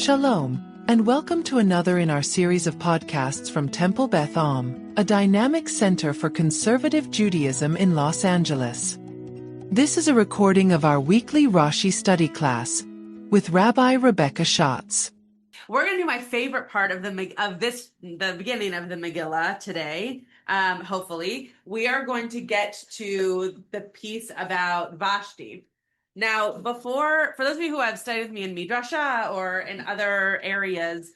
Shalom, and welcome to another in our series of podcasts from Temple Beth Am, a dynamic center for conservative Judaism in Los Angeles. This is a recording of our weekly Rashi study class with Rabbi Rebecca Schatz. We're going to do my favorite part of the beginning of the Megillah today. Hopefully, we are going to get to the piece about Vashti. Now, for those of you who have studied with me in Midrasha or in other areas,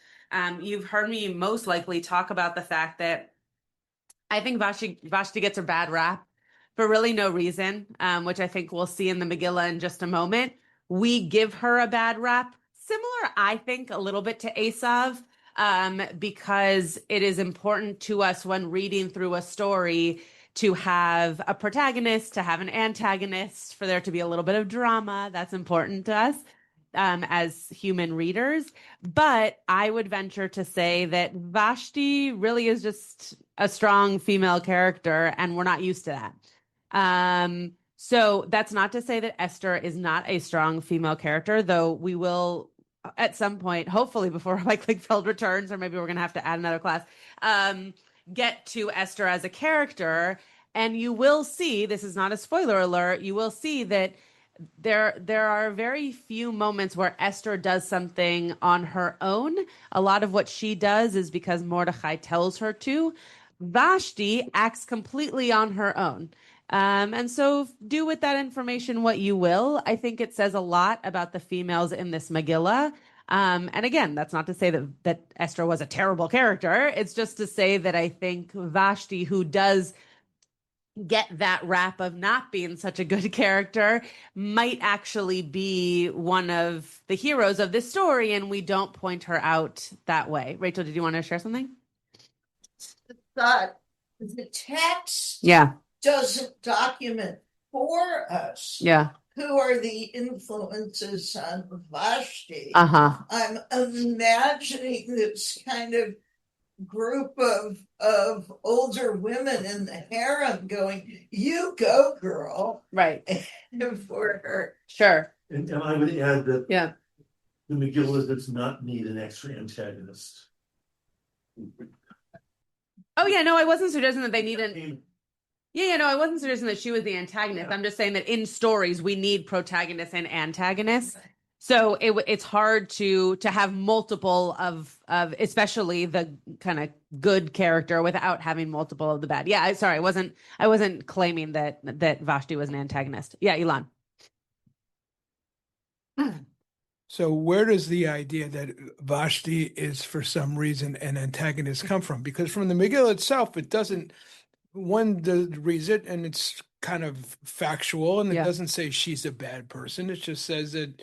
you've heard me most likely talk about the fact that I think Vashti gets a bad rap for really no reason, which I think we'll see in the Megillah in just a moment. We give her a bad rap, similar, I think, a little bit to Esav, because it is important to us when reading through a story to have a protagonist, to have an antagonist, for there to be a little bit of drama. That's important to us as human readers. But I would venture to say that Vashti really is just a strong female character, and we're not used to that. So that's not to say that Esther is not a strong female character, though we will at some point, hopefully before Rabbi Klickfeld returns, or maybe we're going to have to add another class, get to Esther as a character. And you will see, this is not a spoiler alert, you will see that there are very few moments where Esther does something on her own. A lot of what she does is because Mordechai tells her to. Vashti acts completely on her own. And so do with that information what you will. I think it says a lot about the females in this Megillah. And again, that's not to say that Esther was a terrible character. It's just to say that I think Vashti, who does get that rap of not being such a good character, might actually be one of the heroes of this story, and we don't point her out that way. Rachel, did you want to share something? But the text doesn't document for us who are the influences on Vashti. I'm imagining this kind of group of older women in the harem going, "You go, girl," right? For her, sure. And I would add that the Megillah does not need an extra antagonist. Oh yeah, no, I wasn't suggesting that they need an. I wasn't suggesting that she was the antagonist. I'm just saying that in stories we need protagonists and antagonists. So it's hard to have multiple of especially the kind of good character without having multiple of the bad. Yeah, I wasn't claiming that Vashti was an antagonist. Yeah, Ilan. So where does the idea that Vashti is for some reason an antagonist come from? Because from the Megillah itself, it doesn't. One reads it and it's kind of factual, and it doesn't say she's a bad person. It just says that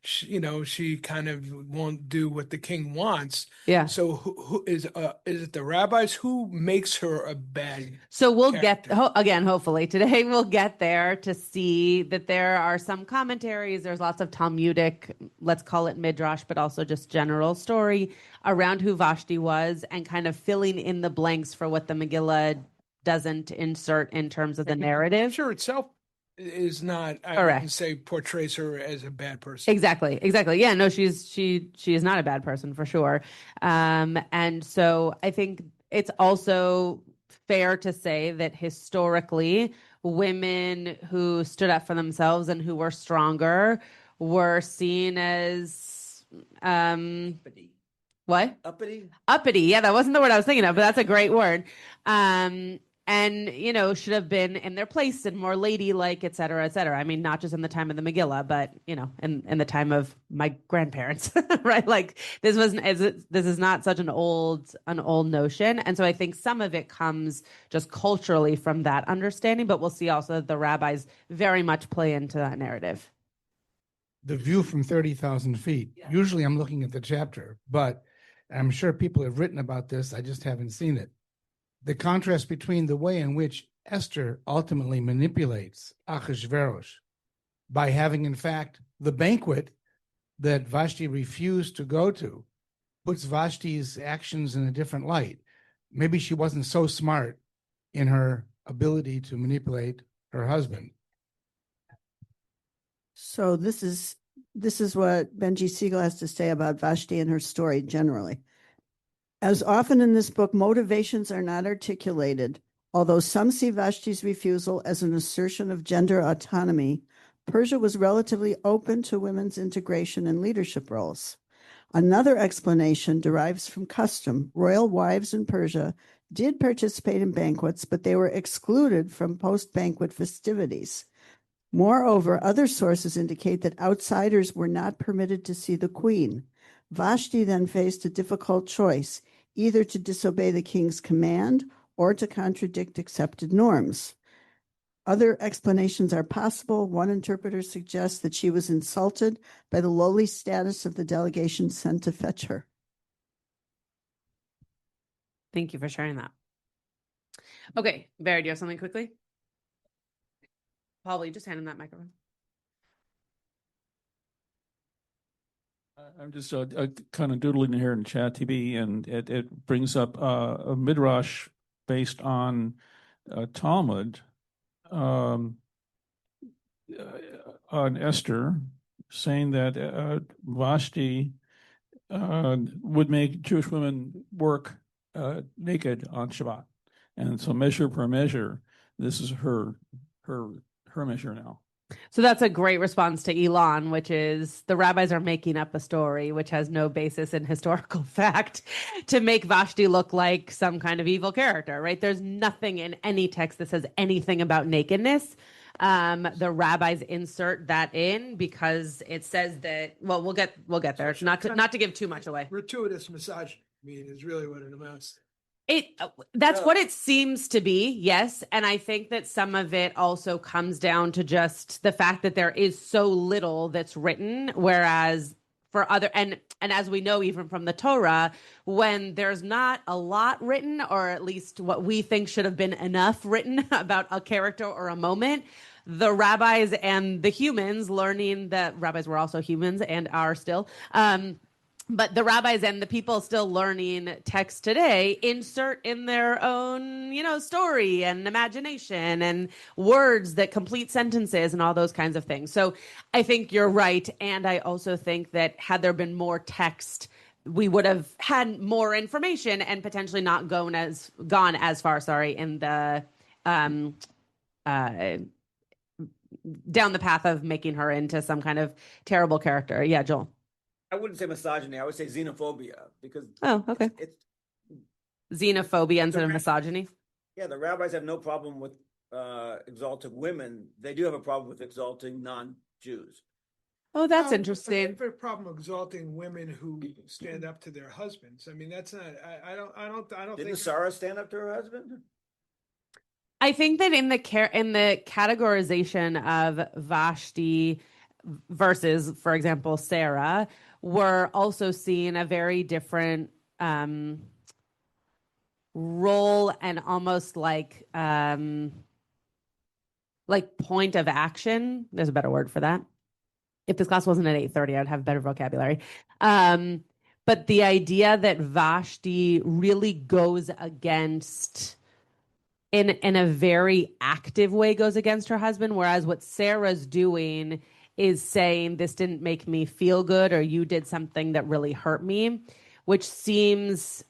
she kind of won't do what the king wants. Yeah. So who is it the rabbis? Who makes her a bad? So we'll character? Hopefully today we'll get there to see that there are some commentaries. There's lots of Talmudic, let's call it midrash, but also just general story around who Vashti was and kind of filling in the blanks for what the Megillah doesn't insert in terms of the narrative. Sure, itself is not, I wouldn't say portrays her as a bad person. Exactly. Yeah, no, she is not a bad person for sure. And so I think it's also fair to say that historically women who stood up for themselves and who were stronger were seen as what? Uppity. Yeah, that wasn't the word I was thinking of, but that's a great word. And, should have been in their place and more ladylike, et cetera, et cetera. I mean, not just in the time of the Megillah, but, in the time of my grandparents, right? Like this is not such an old notion. And so I think some of it comes just culturally from that understanding, but we'll see also that the rabbis very much play into that narrative. The view from 30,000 feet. Yeah. Usually I'm looking at the chapter, but I'm sure people have written about this. I just haven't seen it. The contrast between the way in which Esther ultimately manipulates Achashverosh by having, in fact, the banquet that Vashti refused to go to puts Vashti's actions in a different light. Maybe she wasn't so smart in her ability to manipulate her husband. So this is This is what Benji Siegel has to say about Vashti and her story generally. As often in this book, motivations are not articulated. Although some see Vashti's refusal as an assertion of gender autonomy, Persia was relatively open to women's integration in leadership roles. Another explanation derives from custom. Royal wives in Persia did participate in banquets, but they were excluded from post-banquet festivities. Moreover, other sources indicate that outsiders were not permitted to see the queen. Vashti then faced a difficult choice, either to disobey the king's command or to contradict accepted norms. Other explanations are possible. One interpreter suggests that she was insulted by the lowly status of the delegation sent to fetch her. Thank you for sharing that. Okay, Barry, do you have something quickly? Paul, will you just hand him that microphone? I'm just kind of doodling here in Chat TV, and it brings up a midrash based on Talmud on Esther, saying that Vashti would make Jewish women work naked on Shabbat, and so measure per measure, this is her measure now. So that's a great response to Elon, which is the rabbis are making up a story which has no basis in historical fact to make Vashti look like some kind of evil character, right? There's nothing in any text that says anything about nakedness. The rabbis insert that in because it says that, well, we'll get there. Not to give too much away. Gratuitous misogyny, is really what it amounts to. That's what it seems to be, yes. And I think that some of it also comes down to just the fact that there is so little that's written, whereas for other, and as we know, even from the Torah, when there's not a lot written, or at least what we think should have been enough written about a character or a moment, the rabbis and the humans learning that rabbis were also humans and are still, but the rabbis and the people still learning text today insert in their own, story and imagination and words that complete sentences and all those kinds of things. So I think you're right. And I also think that had there been more text, we would have had more information and potentially not gone as far, in the down the path of making her into some kind of terrible character. Yeah, Joel. I wouldn't say misogyny. I would say xenophobia, because okay, it's xenophobia instead of misogyny. Yeah, the rabbis have no problem with exalting women. They do have a problem with exalting non-Jews. Oh, that's interesting. I have a problem exalting women who stand up to their husbands. That's not. I don't. Didn't Sarah stand up to her husband? I think that in the categorization of Vashti versus, for example, Sarah, we're also seeing a very different role and almost like point of action. There's a better word for that. If this class wasn't at 8:30, I'd have better vocabulary. But the idea that Vashti really goes against, in a very active way, goes against her husband, whereas what Sarah's doing is saying, this didn't make me feel good, or you did something that really hurt me, which seems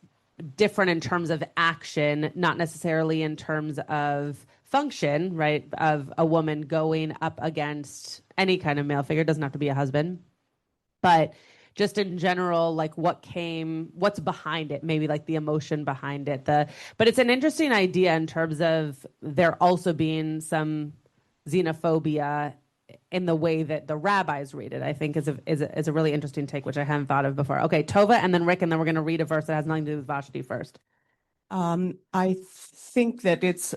different in terms of action, not necessarily in terms of function, right? Of a woman going up against any kind of male figure. It doesn't have to be a husband, but just in general, what's behind it, maybe like the emotion behind it. But it's an interesting idea in terms of there also being some xenophobia in the way that the rabbis read it, I think is a really interesting take, which I hadn't thought of before. Okay, Tova, and then Rick, and then we're going to read a verse that has nothing to do with Vashti first. I think that it's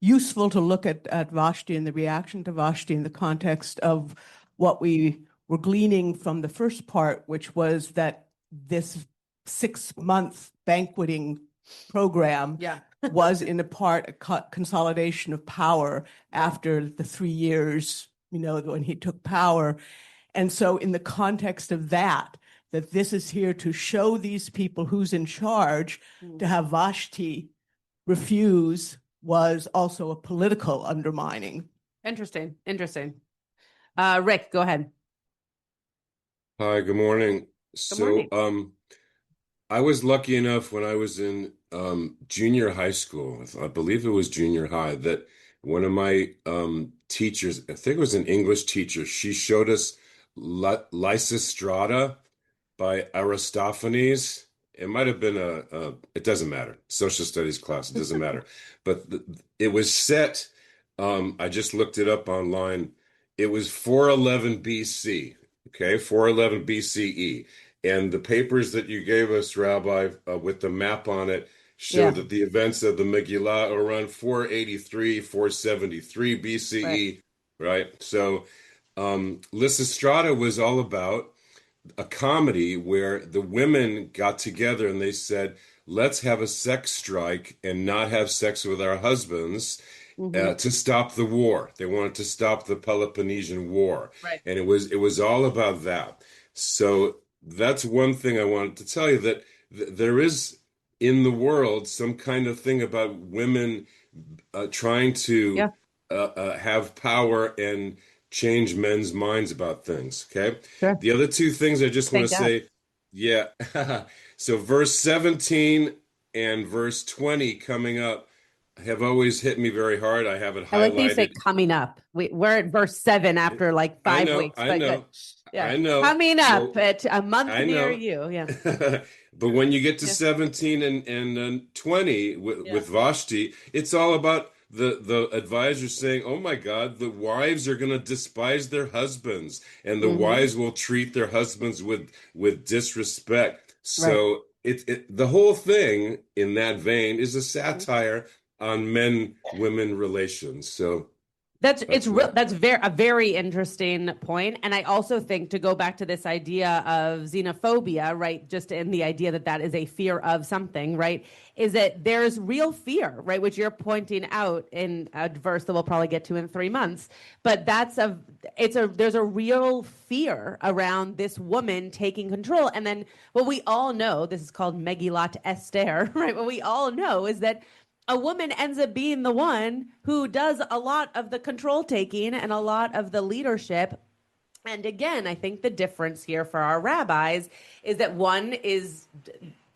useful to look at Vashti and the reaction to Vashti in the context of what we were gleaning from the first part, which was that this 6-month banqueting program was in a part a consolidation of power after the 3 years, when he took power. And so in the context of that this is here to show these people who's in charge, to have Vashti refuse was also a political undermining. Interesting. Rick, go ahead. Hi, good morning. Good morning. I was lucky enough when I was in junior high school, I believe it was junior high, that one of my teachers, I think it was an English teacher, she showed us Lysistrata by Aristophanes. It might have been it doesn't matter, social studies class, it doesn't matter. But it was set, I just looked it up online. It was 411 BC, okay, 411 BCE. And the papers that you gave us, Rabbi, with the map on it, show that the events of the Megillah are around 483, 473 BCE, right? So Lysistrata was all about a comedy where the women got together and they said, let's have a sex strike and not have sex with our husbands to stop the war. They wanted to stop the Peloponnesian War. Right. And it was all about that. So that's one thing I wanted to tell you, that there is in the world some kind of thing about women trying to have power and change men's minds about things. Okay. Sure. The other two things I just want to say, so verse 17 and verse 20 coming up have always hit me very hard. I have it highlighted. I like that you say coming up. We're at verse 7 after like 5 weeks. I know. Yeah. I know. Coming up at a month I near know. you. Yeah. But when you get to 17 and 20 with Vashti, it's all about the advisor saying, oh my God, the wives are going to despise their husbands, and the wives will treat their husbands with disrespect. So the whole thing in that vein is a satire on men-women relations. So That's a very interesting point. And I also think, to go back to this idea of xenophobia, right, just in the idea that is a fear of something, right, is that there's real fear, right, which you're pointing out in a verse that we'll probably get to in 3 months. But there's a real fear around this woman taking control. And then what we all know, this is called Megillat Esther, right, what we all know is that a woman ends up being the one who does a lot of the control taking and a lot of the leadership. And again, I think the difference here for our rabbis is that one is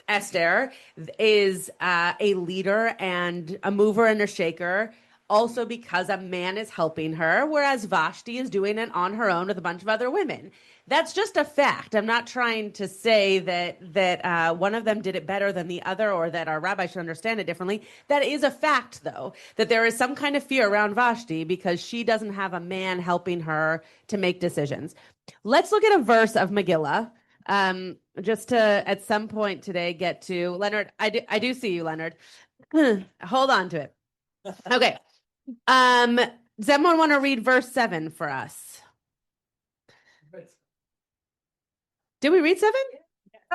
Esther is a leader and a mover and a shaker, also because a man is helping her, whereas Vashti is doing it on her own with a bunch of other women. That's just a fact. I'm not trying to say that one of them did it better than the other, or that our rabbi should understand it differently. That is a fact, though, that there is some kind of fear around Vashti because she doesn't have a man helping her to make decisions. Let's look at a verse of Megillah, just to, at some point today, get to Leonard. I do see you, Leonard. Hold on to it. Okay. Does someone want to read verse 7 for us? Did we read 7?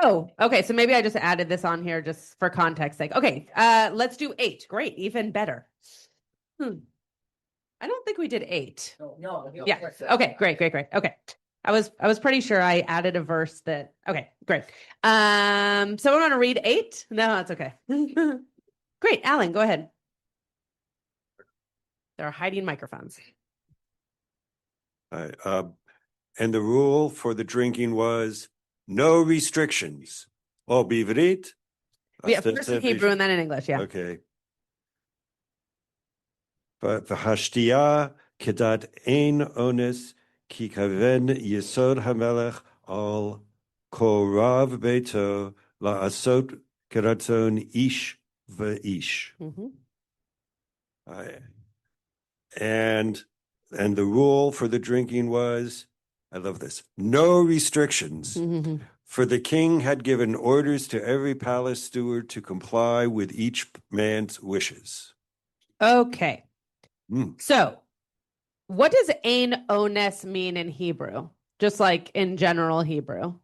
Oh, okay. So maybe I just added this on here just for context sake. Okay. Let's do 8. Great. Even better. I don't think we did 8. No. Yeah. Okay. Great. Okay. I was pretty sure I added a verse that. Okay. Great. Someone want to read 8? No, that's okay. Great. Alan, go ahead. There are hiding microphones. And the rule for the drinking was no restrictions. Oh, bivrit? Yeah, first in Hebrew and then in English, yeah. Okay. V'hashtiya kedat ein ones ki kaven yesod hamelech al korav beito la'asot keraton ish v'ish. And the rule for the drinking was, I love this, no restrictions. For the king had given orders to every palace steward to comply with each man's wishes. Okay. So what does ein ones mean in Hebrew? Just like in general Hebrew.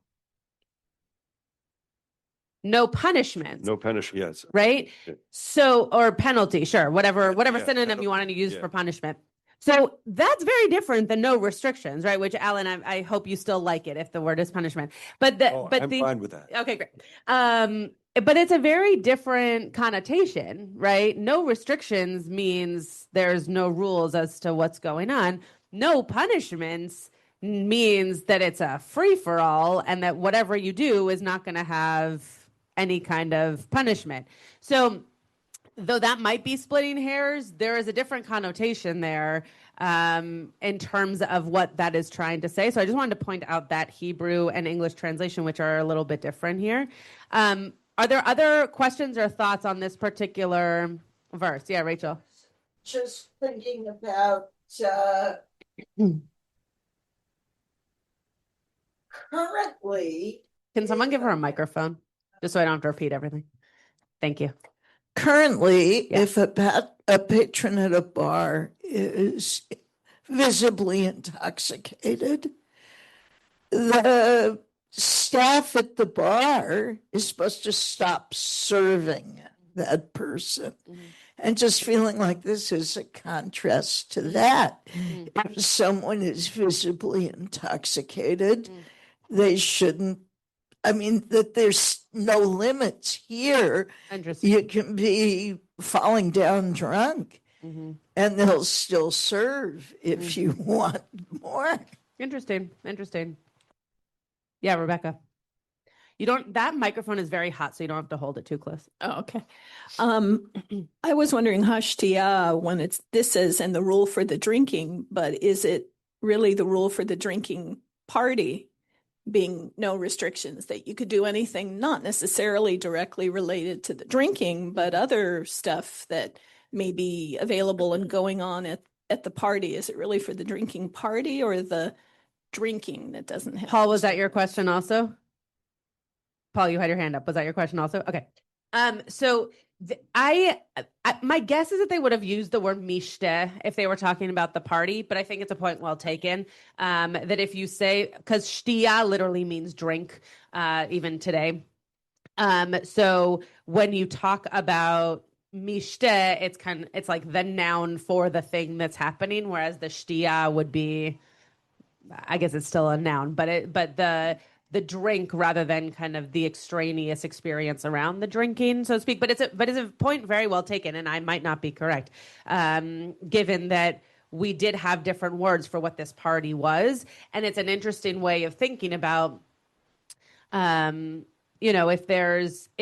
No punishment. No punishment, yes. Right? Yeah. So, or penalty, sure. Whatever synonym you want to use for punishment. So that's very different than no restrictions, right? Which, Alan, I hope you still like it if the word is punishment. I'm fine with that. Okay, great. But it's a very different connotation, right? No restrictions means there's no rules as to what's going on. No punishments means that it's a free-for-all and that whatever you do is not going to have any kind of punishment. So though that might be splitting hairs, there is a different connotation there in terms of what that is trying to say. So I just wanted to point out that Hebrew and English translation, which are a little bit different here. Are there other questions or thoughts on this particular verse? Yeah, Rachel. Just thinking about currently. Can someone give her a microphone just so I don't have to repeat everything? Thank you. Currently, if a patron at a bar is visibly intoxicated, the staff at the bar is supposed to stop serving that person. And just feeling like this is a contrast to that. If someone is visibly intoxicated, they shouldn't. I mean, that there's no limits here. You can be falling down drunk and they'll still serve if you want more. Interesting. Yeah, Rebecca. That microphone is very hot, so you don't have to hold it too close. Oh, okay. I was wondering, hashtia, when this is and the rule for the drinking, but is it really the rule for the drinking party being no restrictions, that you could do anything not necessarily directly related to the drinking, but other stuff that may be available and going on at the party? Is it really for the drinking party or the drinking that doesn't have? Paul, was that your question also? Paul, you had your hand up. Was that your question also? Okay. So my guess is that they would have used the word mishte if they were talking about the party, but I think it's a point well taken. That if you say, because shtia literally means drink, even today. So when you talk about mishte, it's like the noun for the thing that's happening, whereas the shtia would be, I guess it's still a noun, but the drink rather than kind of the extraneous experience around the drinking, so to speak. But it's a point very well taken, and I might not be correct, given that we did have different words for what this party was, and it's an interesting way of thinking about, if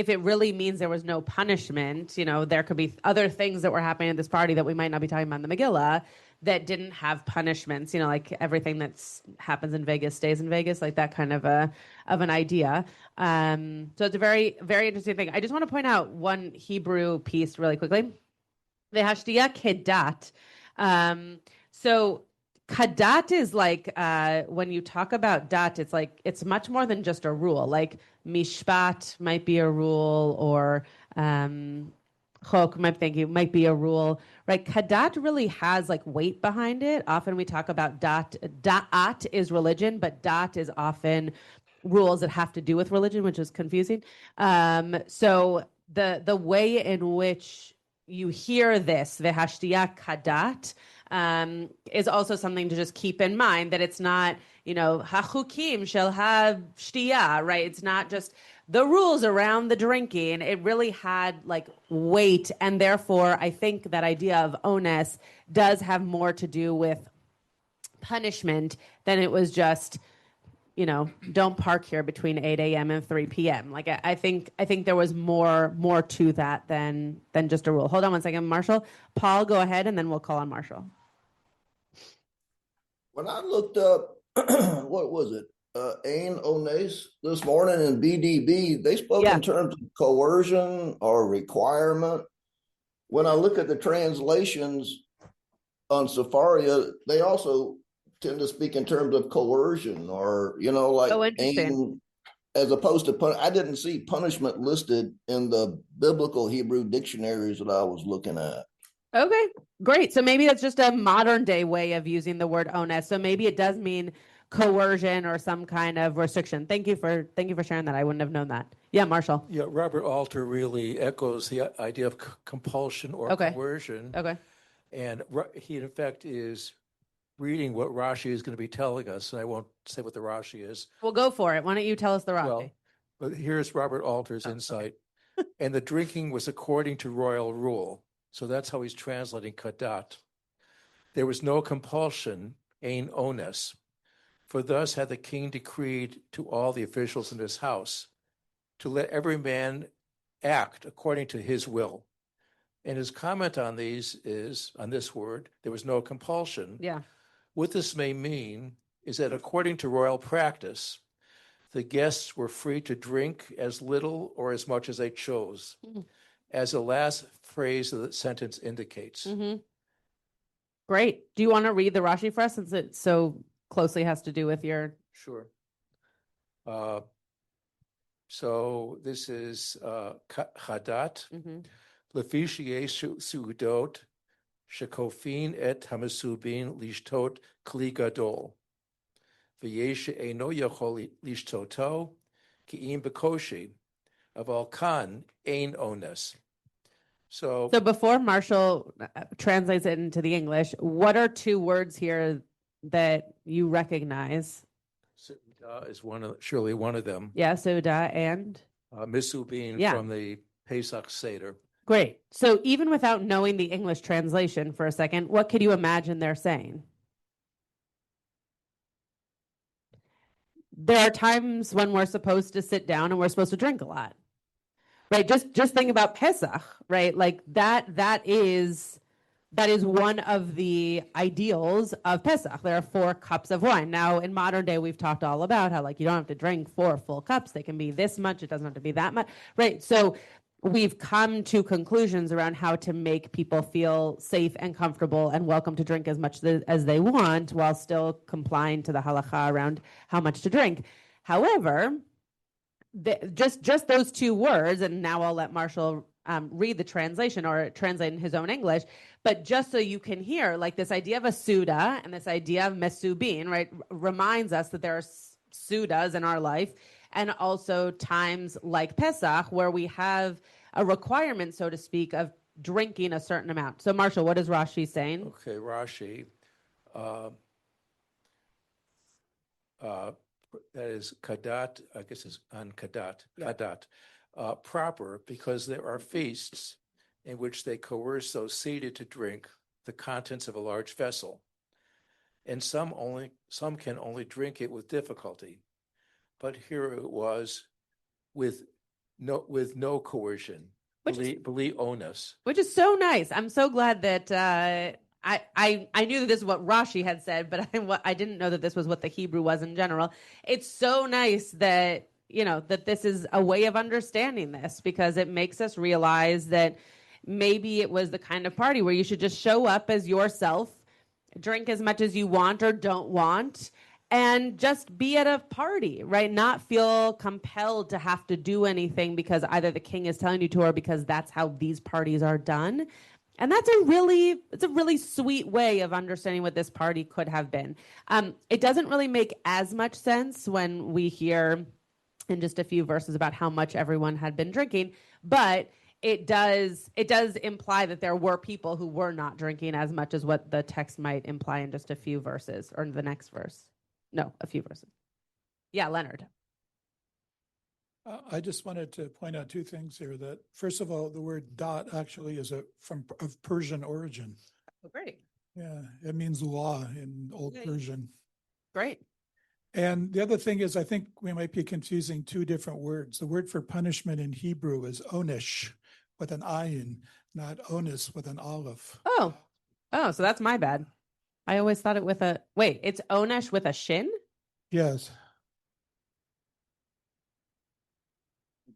it really means there was no punishment, there could be other things that were happening at this party that we might not be talking about in the Megillah that didn't have punishments, like everything that happens in Vegas stays in Vegas, like that kind of an idea. So it's a very, very interesting thing. I just want to point out one Hebrew piece really quickly. The hashtia kedat. So kadat is like, when you talk about dat, it's much more than just a rule. Like mishpat might be a rule, or chok might be a rule, right? Kadat really has like weight behind it. Often we talk about da'at is religion, but dat is often rules that have to do with religion, which is confusing. So the way in which you hear this, v'hashtia kadat, is also something to just keep in mind, that it's not, hachukim shall have shtia, right? It's not just the rules around the drinking. It really had like weight, and therefore I think that idea of ones does have more to do with punishment than it was just, don't park here between 8 a.m. and 3 p.m. Like I think there was more to that than just a rule. Hold on one second, Marshall. Paul, go ahead, and then we'll call on Marshall. When I looked up, what was it? Ain Ones this morning in BDB, they spoke in terms of coercion or requirement. When I look at the translations on Safaria, they also tend to speak in terms of coercion, or ain, as opposed to I didn't see punishment listed in the biblical Hebrew dictionaries that I was looking at. Okay, great. So maybe that's just a modern day way of using the word ones. So maybe it does mean coercion or some kind of restriction. Thank you for sharing that. I wouldn't have known that. Yeah, Marshall. Yeah, Robert Alter really echoes the idea of compulsion or coercion. Okay. And he, in effect, is reading what Rashi is going to be telling us, and I won't say what the Rashi is. Well, go for it. Why don't you tell us the Rashi? Well, but here's Robert Alter's insight. And the drinking was according to royal rule. So that's how he's translating kadat. There was no compulsion, ain ones, For thus had the king decreed to all the officials in his house to let every man act according to his will. And his comment on these is, on this word, there was no compulsion. Yeah. What this may mean is that according to royal practice, the guests were free to drink as little or as much as they chose, as the last phrase of the sentence indicates. Mm-hmm. Great. Do you want to read the Rashi for us, since it so closely has to do with your... Sure. So this is Chadat. Lefi sheyesh su'udot shekofin et hamasubin lishtot kli gadol. V'yesh eino yachol lishtoto ki'im bekoshi. Aval kan ein ones. So before Marshall translates it into the English, what are two words here that you recognize? Suda is surely one of them. Yeah, Suda and? Misubin from the Pesach Seder. Great. So even without knowing the English translation for a second, what could you imagine they're saying? There are times when we're supposed to sit down and we're supposed to drink a lot. Right? Just think about Pesach, right? Like that is one of the ideals of Pesach. There are 4 cups of wine. Now, in modern day, we've talked all about how, like, you don't have to drink 4 full cups. They can be this much. It doesn't have to be that much. Right? So we've come to conclusions around how to make people feel safe and comfortable and welcome to drink as much as they want while still complying to the halacha around how much to drink. However, just those 2 words, and now I'll let Marshall read the translation or translate in his own English, but just so you can hear, like, this idea of a Suda and this idea of Mesubin, right, reminds us that there are Sudas in our life, and also times like Pesach where we have a requirement, so to speak, of drinking a certain amount. So Marshall, what is Rashi saying? Okay, Rashi. That is Kadat, I guess it's on Kadat, Kadat, proper, because there are feasts in which they coerce those seated to drink the contents of a large vessel. And some can only drink it with difficulty. But here it was with no coercion, beli onus. Which is so nice. I'm so glad that I knew that this is what Rashi had said, but I didn't know that this was what the Hebrew was in general. It's so nice that, that this is a way of understanding this, because it makes us realize that maybe it was the kind of party where you should just show up as yourself, drink as much as you want or don't want, and just be at a party, right? Not feel compelled to have to do anything because either the king is telling you to or because that's how these parties are done. And it's a really sweet way of understanding what this party could have been. It doesn't really make as much sense when we hear in just a few verses about how much everyone had been drinking, but it does imply that there were people who were not drinking as much as what the text might imply in just a few verses, or in the next verse. No, a few verses. Yeah, Leonard. I just wanted to point out 2 things here. That first of all, the word "dot" actually is of Persian origin. Oh, great. Yeah, it means law in Old Persian. Great. And the other thing is, I think we might be confusing 2 different words. The word for punishment in Hebrew is onish with an ayin, not onus with an aleph. Oh, so that's my bad. I always thought it with it's onesh with a shin? Yes.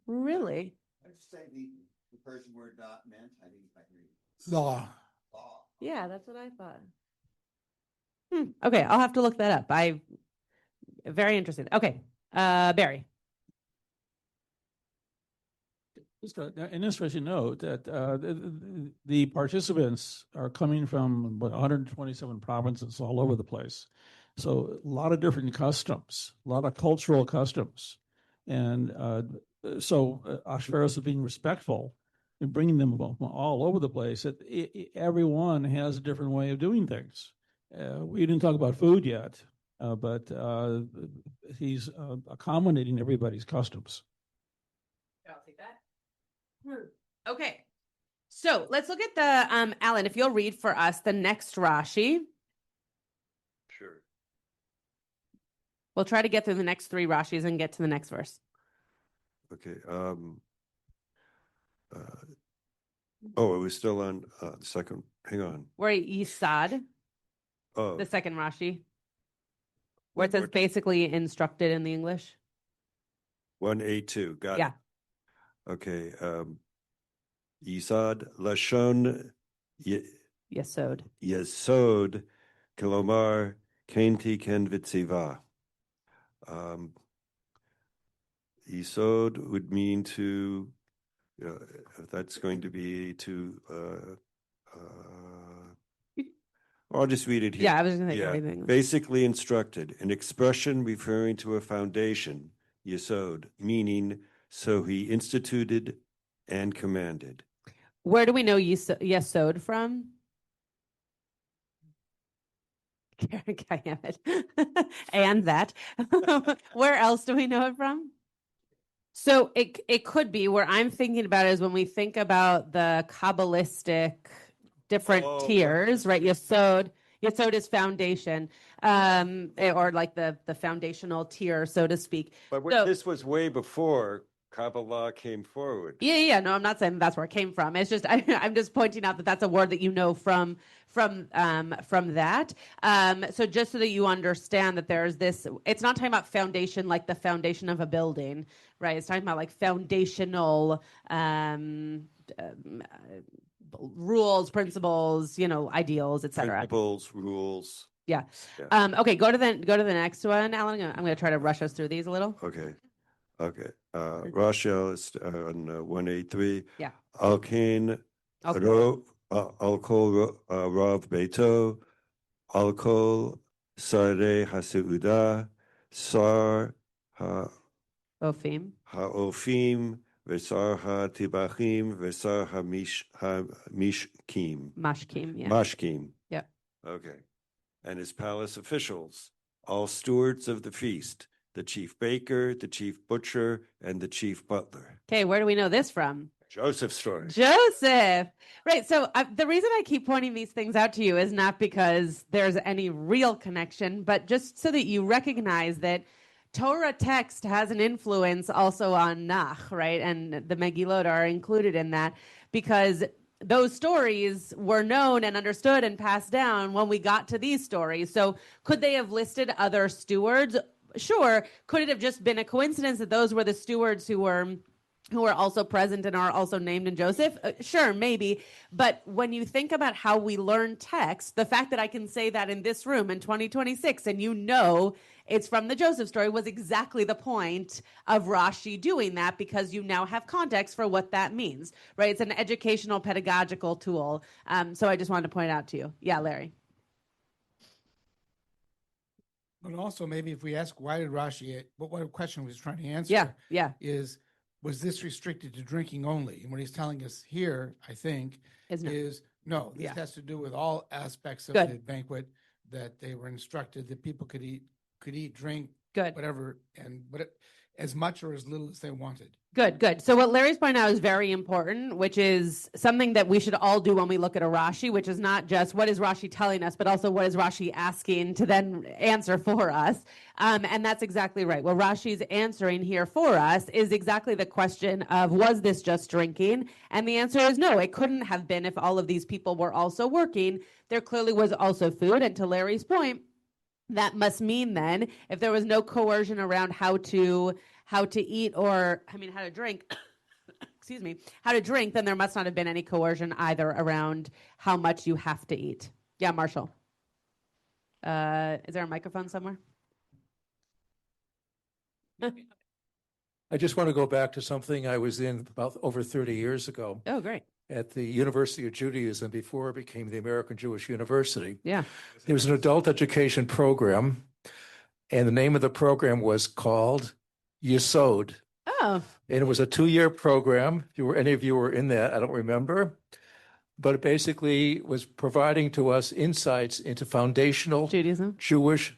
Really? I just say the Persian word "dot" meant. I think I agree. Law. Yeah, that's what I thought. Okay, I'll have to look that up. Very interesting. Okay, Barry. Just an interesting note that the participants are coming from 127 provinces all over the place. So a lot of different customs, a lot of cultural customs. And so Ashveros is being respectful in bringing them all over the place. Everyone has a different way of doing things. We didn't talk about food yet, but he's accommodating everybody's customs. I'll take that. Okay, so let's look at the, Alan, if you'll read for us the next Rashi. Sure. We'll try to get through the next 3 Rashis and get to the next verse. Okay. Oh, it was still on the second. Hang on. We're at Yisad, Oh, the second Rashi, where it says basically instructed in the English. 1A2. Got Yeah. it. Okay. Yisad Lashon Yesod. Yesod Kilomar Kenti Ken Vitziva. Yesod would mean to, that's going to be to, I'll just read it here. Yeah, I was going to say everything. Basically instructed, an expression referring to a foundation, Yesod, meaning so he instituted and commanded. Where do we know Yesod from? And that. Where else do we know it from? So it could be where I'm thinking about it is when we think about the Kabbalistic different tiers, right? Yesod is foundation, or like the foundational tier, so to speak. But this was way before Kabbalah came forward. Yeah. No, I'm not saying that's where it came from. It's just I'm just pointing out that that's a word that you know from that. So just so that you understand that there's this, it's not talking about foundation like the foundation of a building, right? It's talking about like foundational rules, principles, ideals, etc. Principles, rules. Yeah. Okay. Go to the next one, Alan. I'm going to try to rush us through these a little. Okay. Rashi is on 183. Yeah. Alkain Alkol Rav Beito Alkol Sareh Haseuda Sar Ofim Vesar HaTibachim Vesar HaMishkim. Mashkim, yeah. Mashkim. Yeah. Okay. And his palace officials, all stewards of the feast, the chief baker, the chief butcher, and the chief butler. Okay, where do we know this from? Joseph's story. Joseph. Right. So the reason I keep pointing these things out to you is not because there's any real connection, but just so that you recognize that Torah text has an influence also on Nach, right? And the Megillot are included in that because those stories were known and understood and passed down when we got to these stories. So could they have listed other stewards? Sure. Could it have just been a coincidence that those were the stewards who were also present and are also named in Joseph? Sure, maybe. But when you think about how we learn text, the fact that I can say that in this room in 2026 and it's from the Joseph story was exactly the point of Rashi doing that because you now have context for what that means, right? It's an educational pedagogical tool. So I just wanted to point out to you. Yeah, Larry. But also maybe if we ask why did Rashi, what question he was trying to answer was this restricted to drinking only? And what he's telling us here, I think, is no, this has to do with all aspects of the banquet, that they were instructed that people could eat, drink, whatever, as much or as little as they wanted. Good. So what Larry's pointing out is very important, which is something that we should all do when we look at a Rashi, which is not just what is Rashi telling us, but also what is Rashi asking to then answer for us. And that's exactly right. What Rashi's answering here for us is exactly the question of, was this just drinking? And the answer is no, it couldn't have been if all of these people were also working. There clearly was also food. And to Larry's point, that must mean then, if there was no coercion around how to eat or, how to drink, how to drink, then there must not have been any coercion either around how much you have to eat. Yeah, Marshall. Is there a microphone somewhere? I just want to go back to something I was in about over 30 years ago. Oh, great. At the University of Judaism before it became the American Jewish University. Yeah. There was an adult education program, and the name of the program was called Yesod. Oh. And it was a 2-year program. If any of you were in that, I don't remember. But it basically was providing to us insights into foundational Judaism. Jewish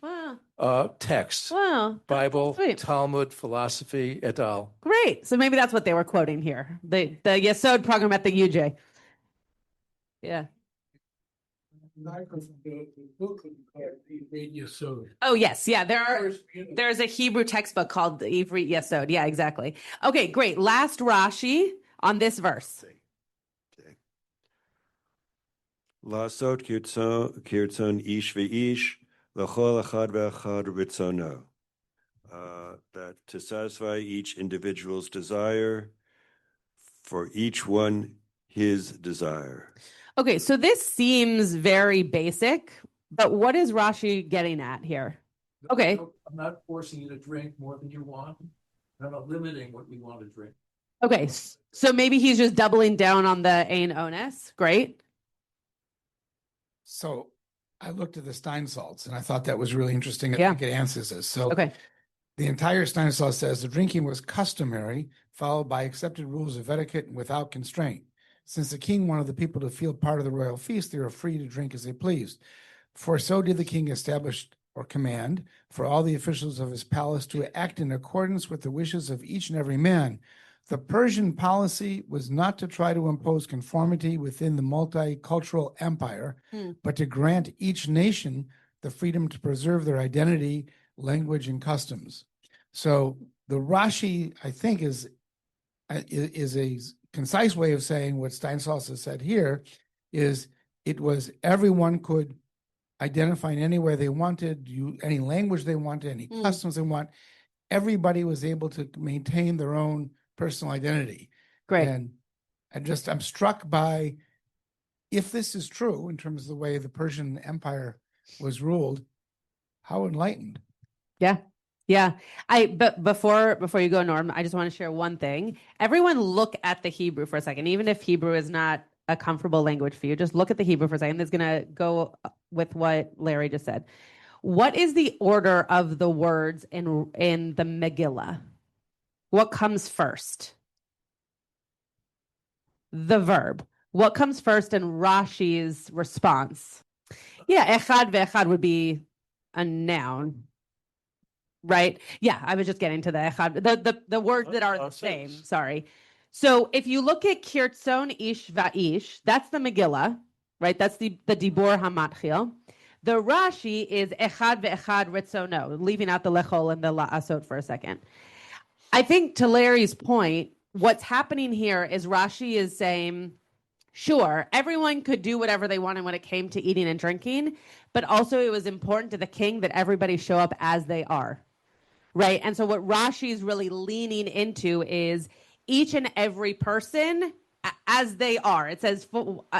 texts. Wow. Bible, Sweet. Talmud, philosophy, et al. Great. So maybe that's what they were quoting here. The Yesod program at the UJ. Yeah. Oh yes, yeah. There's a Hebrew textbook called the Ivrit Yesod. Yeah, exactly. Okay, great. Last Rashi on this verse. Lasot kirtzon ish ve'ish l'chol echad ve'echad ritzono. That to satisfy each individual's desire, for each one his desire. Okay, so this seems very basic, but what is Rashi getting at here? Okay. I'm not forcing you to drink more than you want. I'm not limiting what you want to drink. Okay, so maybe he's just doubling down on the ein ones. Great. So I looked at the Stein salts and I thought that was really interesting. I think it answers this. So the entire Stein salt says the drinking was customary, followed by accepted rules of etiquette and without constraint. Since the king wanted the people to feel part of the royal feast, they were free to drink as they pleased. For so did the king establish or command for all the officials of his palace to act in accordance with the wishes of each and every man. The Persian policy was not to try to impose conformity within the multicultural empire, but to grant each nation the freedom to preserve their identity, language, and customs. So the Rashi, I think, is a concise way of saying what Steinsaltz has said here, is it was everyone could identify in any way they wanted, any language they wanted, any customs they want. Everybody was able to maintain their own personal identity. Great. And I'm struck by, if this is true in terms of the way the Persian Empire was ruled, how enlightened. Yeah. Yeah. But before you go, Norm, I just want to share one thing. Everyone look at the Hebrew for a second, even if Hebrew is not a comfortable language for you, just look at the Hebrew for a second. That's going to go with what Larry just said. What is the order of the words in the Megillah? What comes first? The verb. What comes first in Rashi's response? Yeah, echad ve'echad would be a noun, right? Yeah, I was just getting to the echad, the words that are the same. Sorry. So if you look at kirtzon ish va'ish, that's the Megillah, right? That's the dibor hamatchil. The Rashi is echad ve'echad ritzono, leaving out the lechol and the la'asot for a second. I think to Larry's point, what's happening here is Rashi is saying, sure, everyone could do whatever they wanted when it came to eating and drinking, but also it was important to the king that everybody show up as they are, right? And so what Rashi is really leaning into is each and every person as they are. It says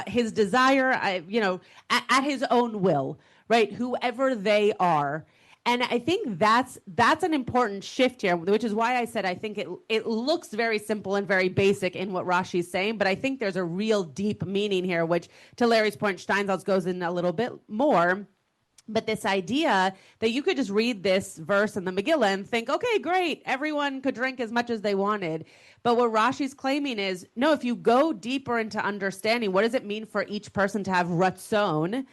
his desire, at his own will, right? Whoever they are. And I think that's an important shift here, which is why I said I think it looks very simple and very basic in what Rashi's saying, but I think there's a real deep meaning here, which to Larry's point, Steinsaltz goes in a little bit more. But this idea that you could just read this verse in the Megillah and think, okay, great, everyone could drink as much as they wanted. But what Rashi's claiming is, no, if you go deeper into understanding, what does it mean for each person to have ratzon?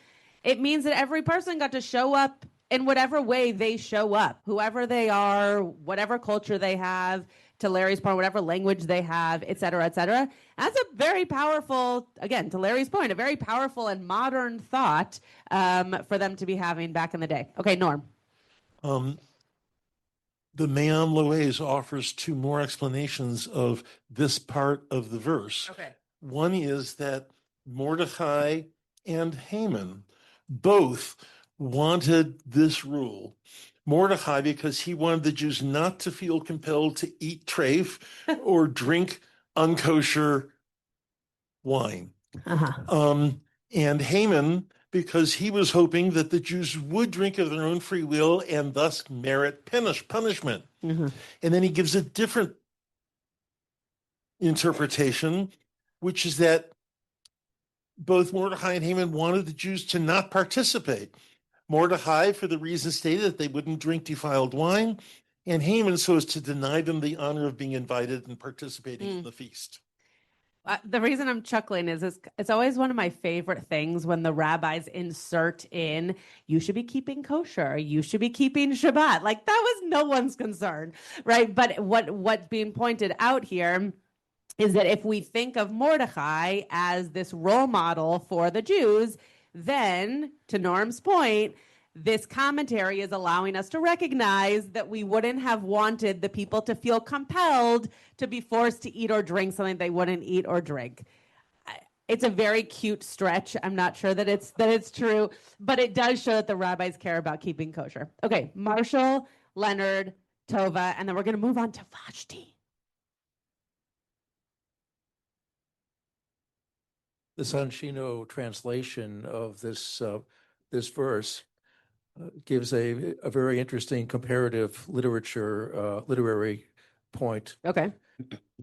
It means that every person got to show up in whatever way they show up, whoever they are, whatever culture they have, to Larry's point, whatever language they have, et cetera, et cetera. That's a very powerful, again, to Larry's point, a very powerful and modern thought for them to be having back in the day. Okay, Norm. The Me'am Lo'ez offers two more explanations of this part of the verse. Okay. One is that Mordechai and Haman both wanted this rule. Mordechai, because he wanted the Jews not to feel compelled to eat treif or drink unkosher wine. And Haman, because he was hoping that the Jews would drink of their own free will and thus merit punishment. And then he gives a different interpretation, which is that both Mordechai and Haman wanted the Jews to not participate. Mordechai, for the reason stated, that they wouldn't drink defiled wine, and Haman so as to deny them the honor of being invited and participating in the feast. The reason I'm chuckling is it's always one of my favorite things when the rabbis insert in, you should be keeping kosher, you should be keeping Shabbat. Like, that was no one's concern, right? But what's being pointed out here is that if we think of Mordechai as this role model for the Jews, then, to Norm's point, this commentary is allowing us to recognize that we wouldn't have wanted the people to feel compelled to be forced to eat or drink something they wouldn't eat or drink. It's a very cute stretch. I'm not sure that it's true, but it does show that the rabbis care about keeping kosher. Okay, Marshall, Leonard, Tova, and then we're going to move on to Vashti. The Sanshino translation of this verse gives a very interesting comparative literary point. Okay.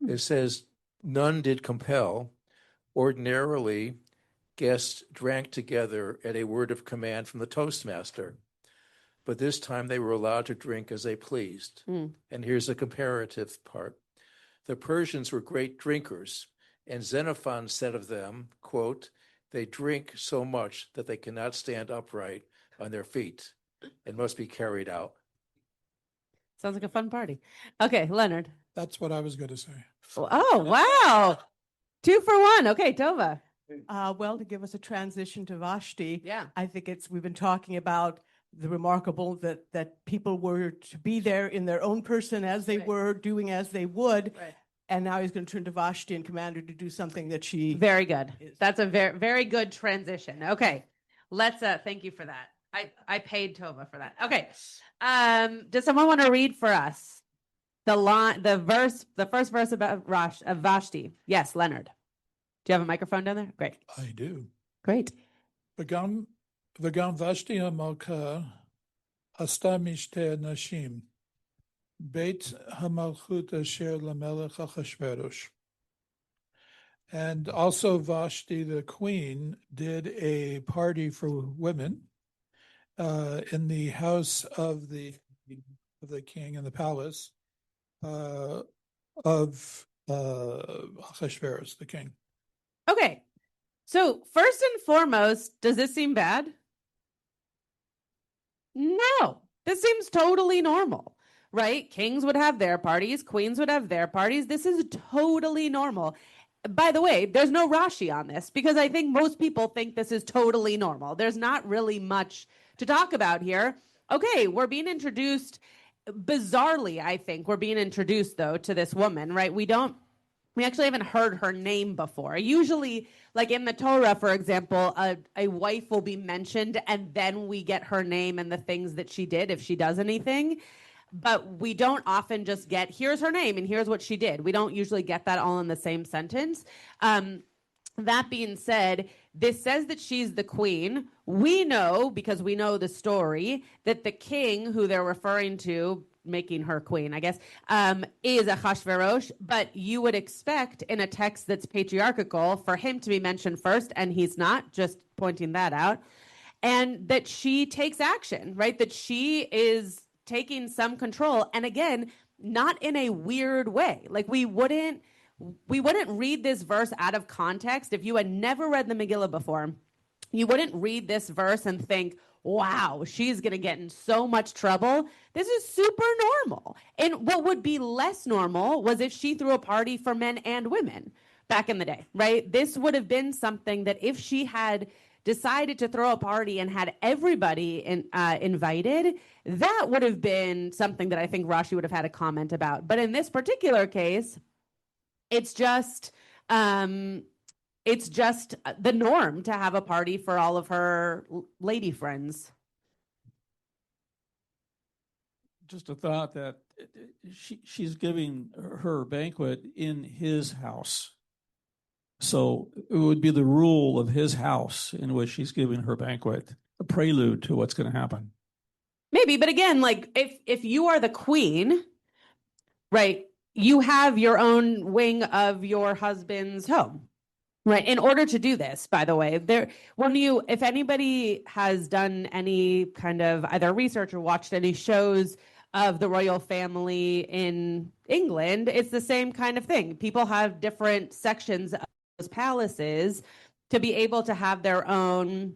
It says, none did compel. Ordinarily, guests drank together at a word of command from the toastmaster. But this time they were allowed to drink as they pleased. And here's the comparative part. The Persians were great drinkers, and Xenophon said of them, quote, they drink so much that they cannot stand upright on their feet and must be carried out. Sounds like a fun party. Okay, Leonard. That's what I was going to say. Oh, wow. 2 for 1. Okay, Tova. Well, to give us a transition to Vashti, yeah, I think we've been talking about the remarkable that people were to be there in their own person as they were, doing as they would. Right. And now he's going to turn to Vashti and command her to do something that she very good. That's a very, very good transition. Okay. Let's thank you for that. I paid Tova for that. Okay. Does someone want to read for us the first verse about Vashti? Yes, Leonard. Do you have a microphone down there? Great. I do. Great. V'gam Vashti HaMalka Hasta Mishte Nashim Beit HaMalchut Asher LaMelech Achashverosh. And also Vashti, the queen, did a party for women in the house of the king in the palace of Achashverosh, the king. Okay. So first and foremost, does this seem bad? No, this seems totally normal, right? Kings would have their parties, queens would have their parties. This is totally normal. By the way, there's no Rashi on this because I think most people think this is totally normal. There's not really much to talk about here. Okay, we're being introduced bizarrely, I think. We're being introduced, though, to this woman, right? We actually haven't heard her name before. Usually, like in the Torah, for example, a wife will be mentioned and then we get her name and the things that she did if she does anything. But we don't often just get, here's her name and here's what she did. We don't usually get that all in the same sentence. That being said, this says that she's the queen. We know, because we know the story, that the king who they're referring to, making her queen, I guess, is Achashverosh, but you would expect in a text that's patriarchal for him to be mentioned first, and he's not, just pointing that out, and that she takes action, right? That she is taking some control, and again, not in a weird way. Like we wouldn't read this verse out of context. If you had never read the Megillah before, you wouldn't read this verse and think, wow, she's going to get in so much trouble. This is super normal. And what would be less normal was if she threw a party for men and women back in the day, right? This would have been something that if she had decided to throw a party and had everybody invited, that would have been something that I think Rashi would have had a comment about. But in this particular case, it's just the norm to have a party for all of her lady friends. Just a thought that she's giving her banquet in his house. So it would be the rule of his house in which she's giving her banquet, a prelude to what's going to happen. Maybe, but again, like if you are the queen, right, you have your own wing of your husband's home. Right. In order to do this, by the way, if anybody has done any kind of either research or watched any shows of the royal family in England, it's the same kind of thing. People have different sections of those palaces to be able to have their own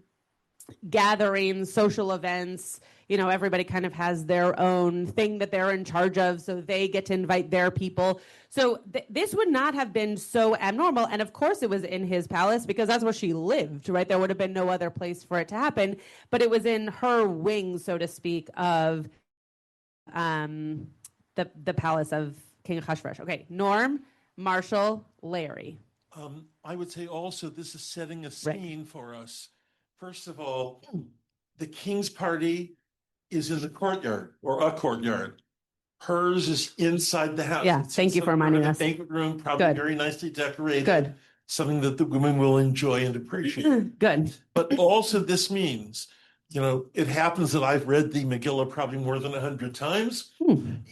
gatherings, social events. Everybody kind of has their own thing that they're in charge of, so they get to invite their people. So this would not have been so abnormal. And of course it was in his palace because that's where she lived, right? There would have been no other place for it to happen, but it was in her wing, so to speak, of the palace of King Ahasuerus. Okay, Norm, Marshall, Larry. I would say also this is setting a scene for us. First of all, the king's party is in the courtyard or a courtyard. Hers is inside the house. Yeah, thank you for reminding us. Banquet room, probably Good. very nicely decorated. Good. Something that the women will enjoy and appreciate. Good. But also this means, it happens that I've read the Megillah probably more than 100 times.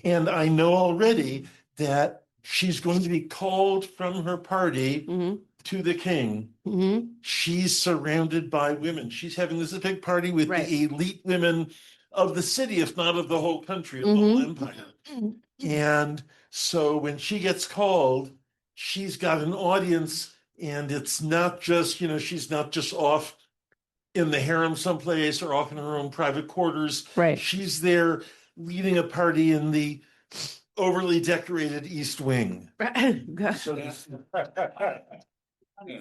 And I know already that she's going to be called from her party to the king. She's surrounded by women. She's having this big party with the elite women of the city, if not of the whole country, of the whole empire. And so when she gets called, she's got an audience, and it's not just, she's not just off in the harem someplace or off in her own private quarters. Right. She's there leading a party in the overly decorated East Wing.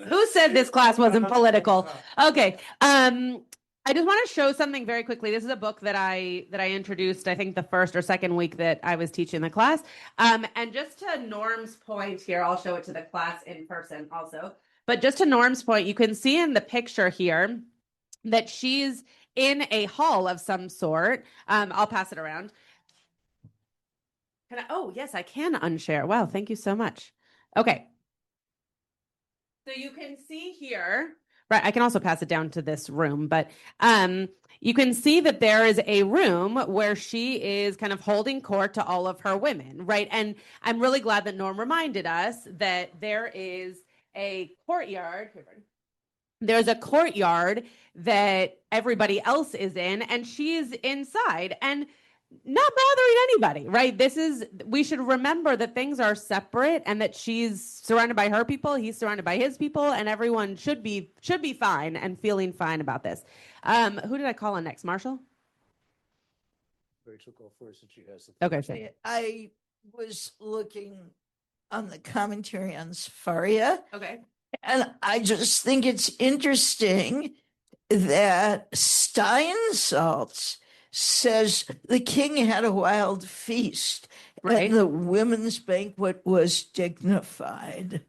Who said this class wasn't political? Okay. I just want to show something very quickly. This is a book that I introduced, I think the first or second week that I was teaching the class. And just to Norm's point here, I'll show it to the class in person also. But just to Norm's point, you can see in the picture here that she's in a hall of some sort. I'll pass it around. Oh, yes, I can unshare. Wow, thank you so much. Okay. So you can see here, right, I can also pass it down to this room, but you can see that there is a room where she is kind of holding court to all of her women, right? And I'm really glad that Norm reminded us that there is a courtyard. There's a courtyard that everybody else is in, and she's inside and not bothering anybody, right? We should remember that things are separate and that she's surrounded by her people, he's surrounded by his people, and everyone should be fine and feeling fine about this. Who did I call on next? Marshall? Rachel, go first since she has the Okay, sure. I was looking on the commentary on Sepharia. Okay. And I just think it's interesting that Steinsaltz says the king had a wild feast, right, and the women's banquet was dignified.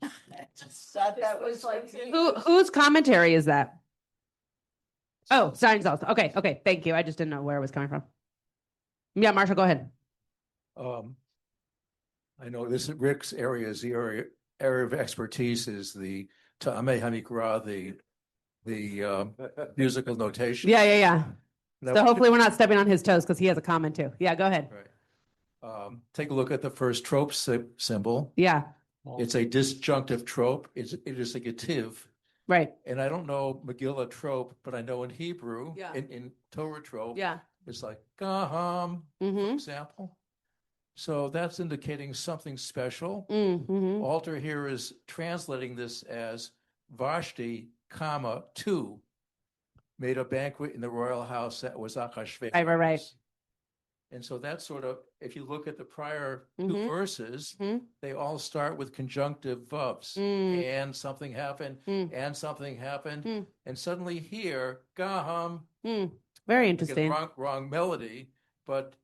I just thought that was like Whose commentary is that? Oh, Steinsaltz. Okay, thank you. I just didn't know where it was coming from. Yeah, Marshall, go ahead. I know this is Rick's area is the area of expertise is the Ta'amei Hamikra, the musical notation. Yeah. So hopefully we're not stepping on his toes because he has a comment too. Yeah, go ahead. Right. Take a look at the first trope symbol. Yeah. It's a disjunctive trope. It is a gativ. Right. And I don't know Megillah trope, but I know in Hebrew, in Torah trope, it's like gaham, for example. So that's indicating something special. Alter here is translating this as Vashti, comma, 2, made a banquet in the royal house that was Achashverosh. Right. And so that's sort of, if you look at the prior 2 verses, they all start with conjunctive vubs. And something happened, and something happened. And suddenly here, gaham. Very interesting. Wrong melody, but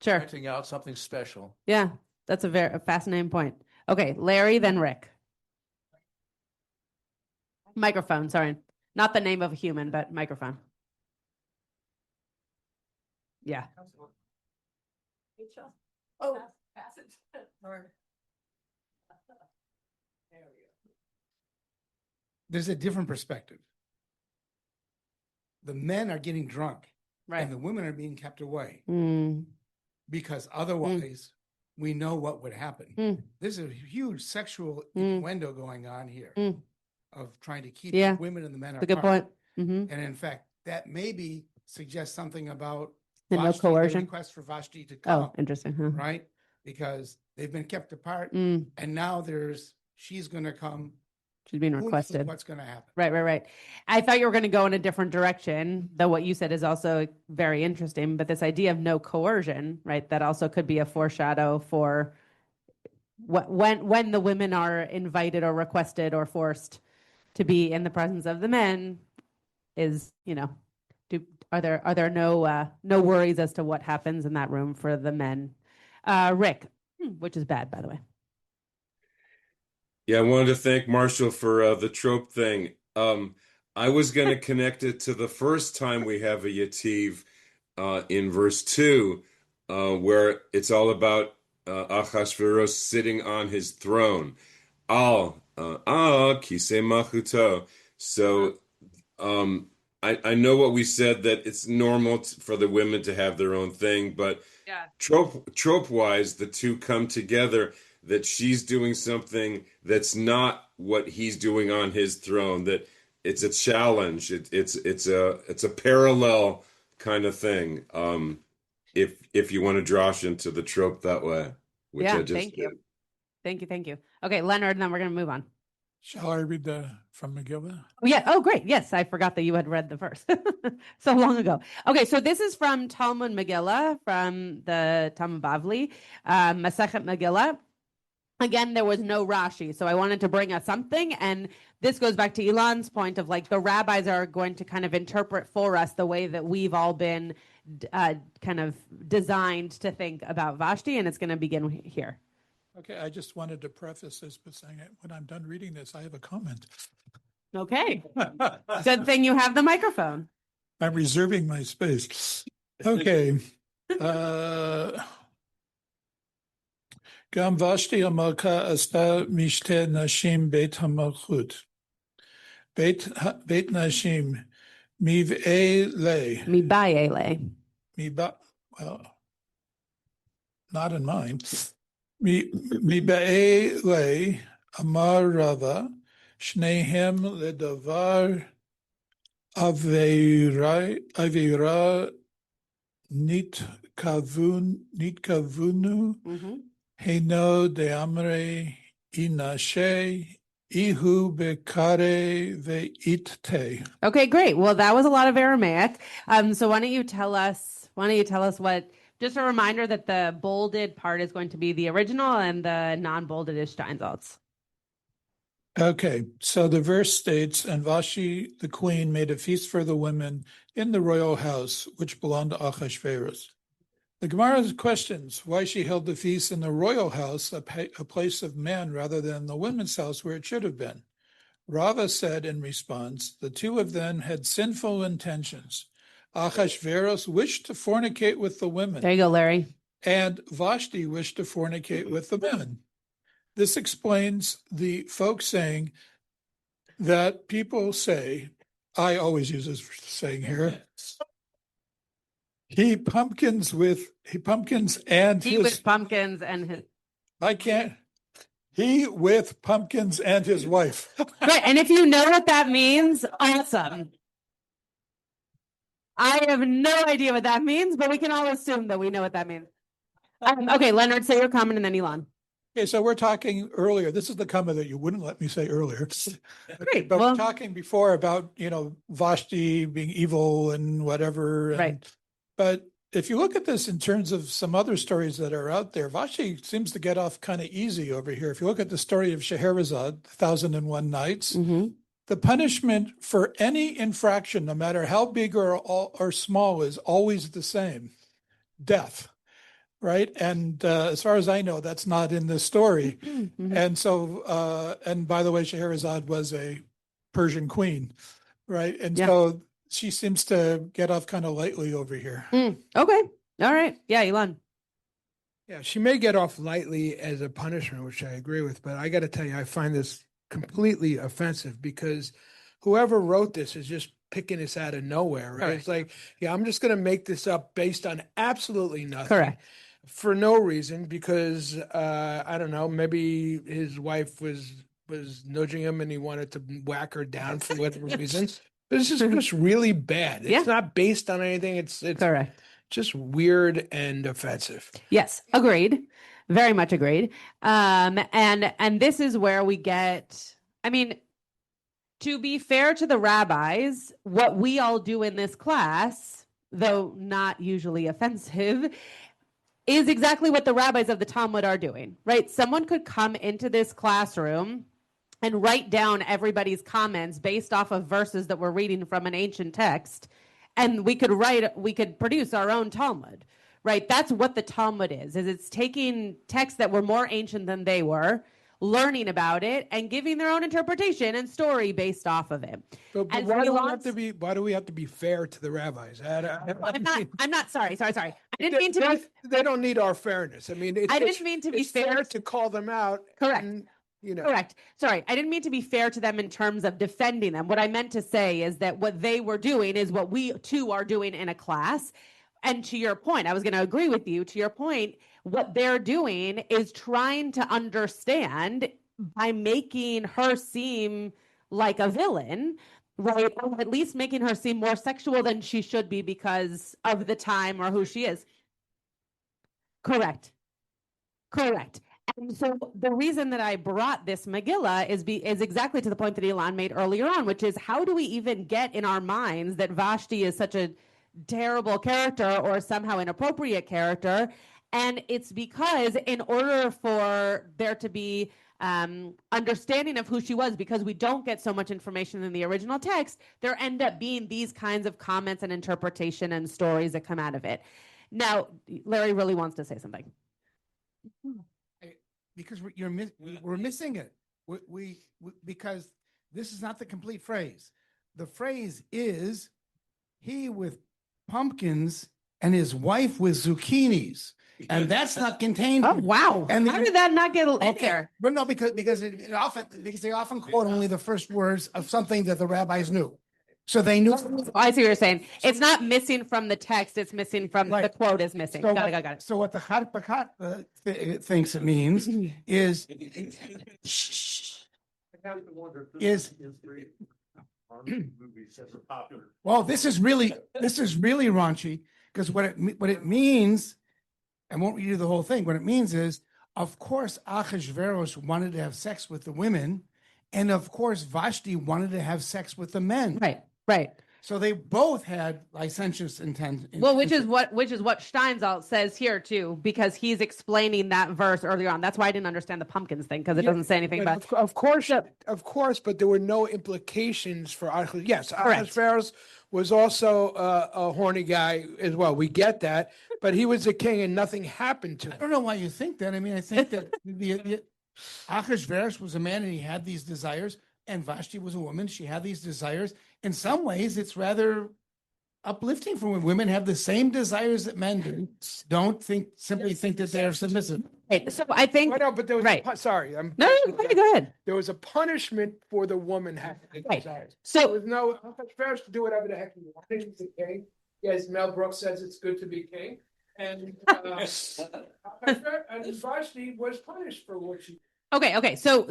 pointing out something special. Yeah, that's a very fascinating point. Okay, Larry, then Rick. Microphone, sorry. Not the name of a human, but microphone. Yeah. Oh, there's a different perspective. The men are getting drunk, and the women are being kept away, because otherwise we know what would happen. There's a huge sexual innuendo going on here of trying to keep the women and the men apart. That's a good point. And in fact, that maybe suggests something about no coercion. the request for Vashti to come. Oh, interesting. Huh? Right? Because they've been kept apart, and now she's going to come She's being Who knows requested. what's going to happen? Right. I thought you were going to go in a different direction, though what you said is also very interesting. But this idea of no coercion, right? That also could be a foreshadow for when the women are invited or requested or forced to be in the presence of the men. Is, are there no worries as to what happens in that room for the men? Rick, which is bad, by the way. Yeah, I wanted to thank Marshall for the trope thing. I was going to connect it to the first time we have a Yativ in verse 2, where it's all about Achashverosh sitting on his throne. Al kisei machuto. So I know what we said, that it's normal for the women to have their own thing, but trope-wise, the two come together, that she's doing something that's not what he's doing on his throne, that it's a challenge. It's a parallel kind of thing. If you want to drash into the trope that way, which I just did. Thank you. Okay, Leonard, and then we're going to move on. Shall I read from Megillah? Oh, yeah. Oh, great. Yes, I forgot that you had read the verse so long ago. Okay, so this is from Talmud Megillah, from the Talmud Bavli, Masechet Megillah. Again, there was no Rashi, so I wanted to bring us something. And this goes back to Elon's point of the rabbis are going to kind of interpret for us the way that we've all been kind of designed to think about Vashti, and it's going to begin here. Okay, I just wanted to preface this by saying when I'm done reading this, I have a comment. Okay. Good thing you have the microphone. I'm reserving my space. Okay. Gam Vashti Amalka Asta Mishte Nashim Beit HaMalchut. Beit Nashim Miv'e Le. Well, not in mine. Miba'e Le Amar Rava Shnehem Ledavar Avera Nitkavunu Heino Deamre Inashe Ihu Bekare Veitte. Okay, great. Well, that was a lot of Aramaic. So why don't you tell us what, just a reminder that the bolded part is going to be the original and the non-bolded is Steinsaltz. Okay, so the verse states, and Vashti the queen made a feast for the women in the royal house, which belonged to Achashverosh. The Gemara questions why she held the feast in the royal house, a place of men, rather than the women's house where it should have been. Rava said in response, the two of them had sinful intentions. Achashverosh wished to fornicate with the women. There you go, Larry. And Vashti wished to fornicate with the men. This explains the folk saying that people say, I always use this saying here, he with pumpkins and his wife. Right, and if you know what that means, awesome. I have no idea what that means, but we can all assume that we know what that means. Okay, Leonard, say your comment and then Elon. Okay, so we're talking earlier. This is the comment that you wouldn't let me say earlier. Great. But we're talking before about, Vashti being evil and whatever. Right. But if you look at this in terms of some other stories that are out there, Vashti seems to get off kind of easy over here. If you look at the story of Scheherazade, 1001 Nights, the punishment for any infraction, no matter how big or small, is always the same: death. Right. And as far as I know, that's not in this story. And so, and by the way, Scheherazade was a Persian queen. Right. And so she seems to get off kind of lightly over here. Okay. All right. Yeah, Elon. Yeah, she may get off lightly as a punishment, which I agree with. But I got to tell you, I find this completely offensive because whoever wrote this is just picking this out of nowhere. Right. It's like, I'm just going to make this up based on absolutely nothing. Correct. For no reason, because I don't know, maybe his wife was nudging him and he wanted to whack her down for whatever reason. But it's just really bad. It's not based on anything. It's correct. Just weird and offensive. Yes, agreed. Very much agreed. And this is where we get, To be fair to the rabbis, what we all do in this class, though not usually offensive, is exactly what the rabbis of the Talmud are doing, right? Someone could come into this classroom and write down everybody's comments based off of verses that we're reading from an ancient text, and we could produce our own Talmud, right? That's what the Talmud is it's taking texts that were more ancient than they were, learning about it, and giving their own interpretation and story based off of it. But why do we have to be fair to the rabbis? I'm not sorry. I didn't mean to be. They don't need our fairness. I mean, I didn't mean to be fair to call them out. Correct. And, Correct. Sorry, I didn't mean to be fair to them in terms of defending them. What I meant to say is that what they were doing is what we too are doing in a class. And to your point, I was going to agree with you. To your point, what they're doing is trying to understand by making her seem like a villain, right? Or at least making her seem more sexual than she should be because of the time or who she is. Correct. And so the reason that I brought this Megillah is exactly to the point that Elon made earlier on, which is how do we even get in our minds that Vashti is such a terrible character or somehow inappropriate character? And it's because in order for there to be understanding of who she was, because we don't get so much information in the original text, there end up being these kinds of comments and interpretation and stories that come out of it. Now, Larry really wants to say something. Because we're missing it. We because this is not the complete phrase. The phrase is he with pumpkins and his wife with zucchinis, and that's not contained. Oh wow! And how did that not get in there? But no, because they often quote only the first words of something that the rabbis knew. So they knew. Oh, I see what you're saying. It's not missing from the text. It's missing from the quote is missing. So got it. So what the Chat Bakat thinks it means is well, this is really raunchy because what it means, I won't read you the whole thing. What it means is, of course, Achashverosh wanted to have sex with the women, and of course, Vashti wanted to have sex with the men. Right. So they both had licentious intent. Well, which is what Steinsaltz says here too, because he's explaining that verse earlier on. That's why I didn't understand the pumpkins thing, because it doesn't say anything about. Of course, but there were no implications for Achashverosh. Yes, Achashverosh was also a horny guy as well. We get that, but he was a king, and nothing happened to him. I don't know why you think that. I mean, I think that Achashverosh was a man, and he had these desires. And Vashti was a woman. She had these desires. In some ways, it's rather uplifting for women. Women have the same desires that men do. Don't simply think that they are submissive. Right. So I think. No, but there was sorry. No, go ahead. There was a punishment for the woman having the desires. So there was no Achashverosh to do whatever the heck he wanted. He's the king. Yes, Mel Brooks says it's good to be king. And Vashti was punished for what she did. Okay. So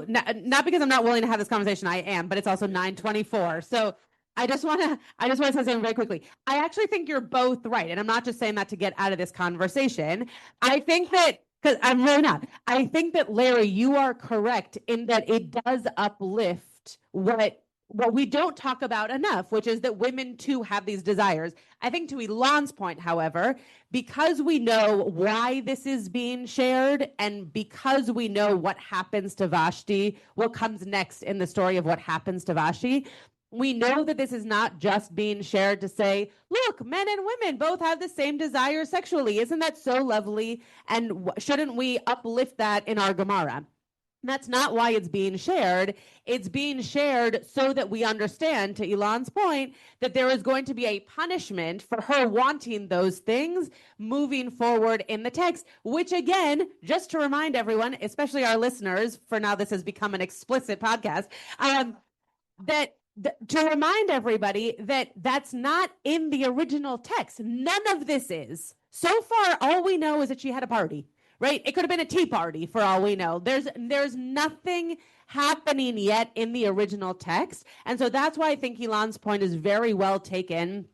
not because I'm not willing to have this conversation, I am, but it's also 9:24. So I just want to say something very quickly. I actually think you're both right, and I'm not just saying that to get out of this conversation. I think that because I'm really not. I think that Larry, you are correct in that it does uplift what we don't talk about enough, which is that women too have these desires. I think to Elon's point, however, because we know why this is being shared and because we know what happens to Vashti, what comes next in the story of what happens to Vashti, we know that this is not just being shared to say, look, men and women both have the same desire sexually. Isn't that so lovely? And shouldn't we uplift that in our Gemara? That's not why it's being shared. It's being shared so that we understand, to Elon's point, that there is going to be a punishment for her wanting those things moving forward in the text, which again, just to remind everyone, especially our listeners, for now this has become an explicit podcast, to remind everybody that that's not in the original text. None of this is. So far, all we know is that she had a party. Right? It could have been a tea party for all we know. There's nothing happening yet in the original text. And so that's why I think Elon's point is very well taken,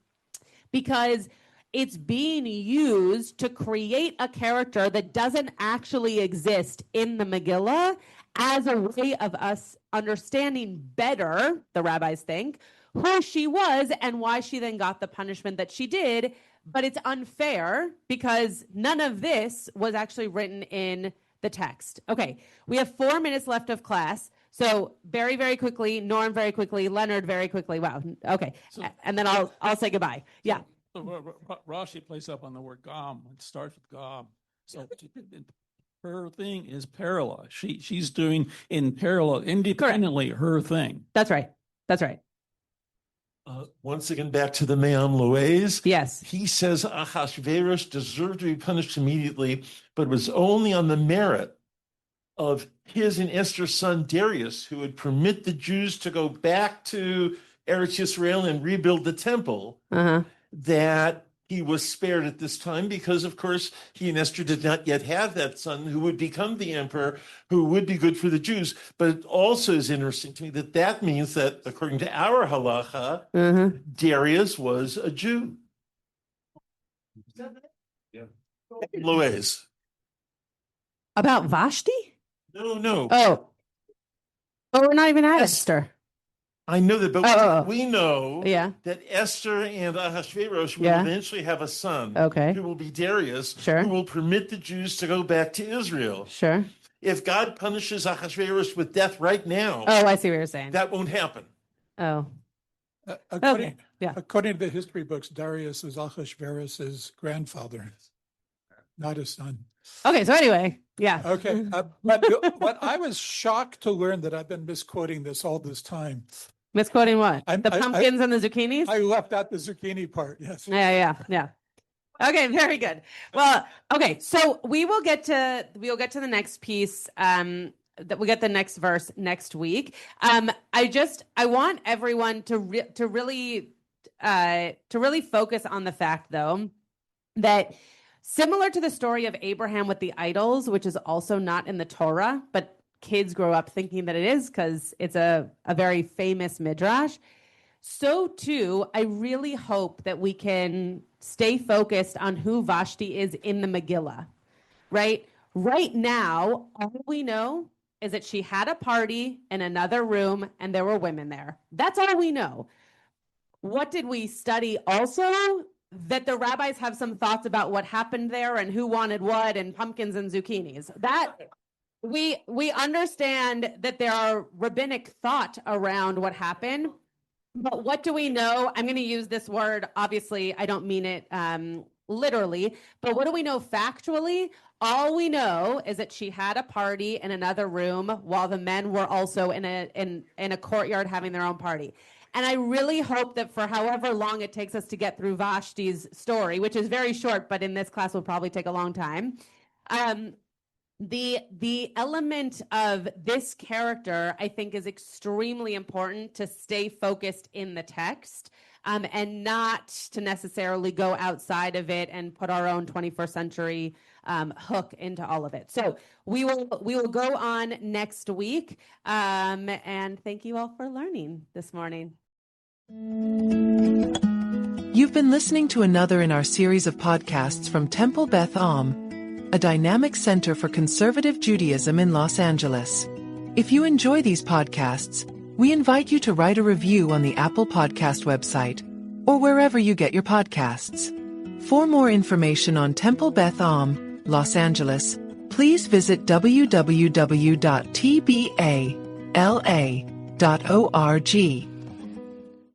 because it's being used to create a character that doesn't actually exist in the Megillah as a way of us understanding better, the rabbis think, who she was and why she then got the punishment that she did. But it's unfair because none of this was actually written in the text. Okay, we have 4 minutes left of class. So very, very quickly, Norm very quickly, Leonard very quickly. Wow. Okay, and then I'll say goodbye. Yeah. So Rashi plays up on the word gam. It starts with gam. So her thing is parallel. She's doing in parallel, independently, her thing. That's right. That's right. Once again, back to the Me'am Loez. Yes. He says Ahasuerus deserved to be punished immediately, but it was only on the merit of his and Esther's son Darius, who would permit the Jews to go back to Eretz Yisrael and rebuild the temple, that he was spared at this time because, of course, he and Esther did not yet have that son who would become the emperor, who would be good for the Jews. But it also is interesting to me that means that, according to our halacha, Darius was a Jew. Yeah. Loez. About Vashti? No. Oh, we're not even at Esther. I know that, but we know that Esther and Ahasuerus will eventually have a son who will be Darius, who will permit the Jews to go back to Israel. Sure. If God punishes Ahasuerus with death right now, I see what you're saying. That won't happen. According to the history books, Darius was Ahasuerus' grandfather, not his son. Okay, so anyway, Okay, but what I was shocked to learn that I've been misquoting this all this time. Misquoting what? The pumpkins and the zucchinis? I left out the zucchini part, yes. Yeah. Okay, very good. Well, okay, so we will get to the next piece. That we get the next verse next week. I want everyone to really focus on the fact, though, that similar to the story of Abraham with the idols, which is also not in the Torah, but kids grow up thinking that it is because it's a very famous midrash. So too, I really hope that we can stay focused on who Vashti is in the Megillah, right? Right now, all we know is that she had a party in another room and there were women there. That's all we know. What did we study also? That the rabbis have some thoughts about what happened there and who wanted what and pumpkins and zucchinis. That we understand that there are rabbinic thought around what happened, but what do we know? I'm going to use this word. Obviously, I don't mean it literally, but what do we know factually? All we know is that she had a party in another room while the men were also in a courtyard having their own party. And I really hope that for however long it takes us to get through Vashti's story, which is very short, but in this class will probably take a long time, the element of this character, I think, is extremely important to stay focused in the text and not to necessarily go outside of it and put our own 21st century hook into all of it. So we will go on next week. And thank you all for learning this morning. You've been listening to another in our series of podcasts from Temple Beth Am, a dynamic center for conservative Judaism in Los Angeles. If you enjoy these podcasts, we invite you to write a review on the Apple Podcast website or wherever you get your podcasts. For more information on Temple Beth Am, Los Angeles, please visit www.tbala.org.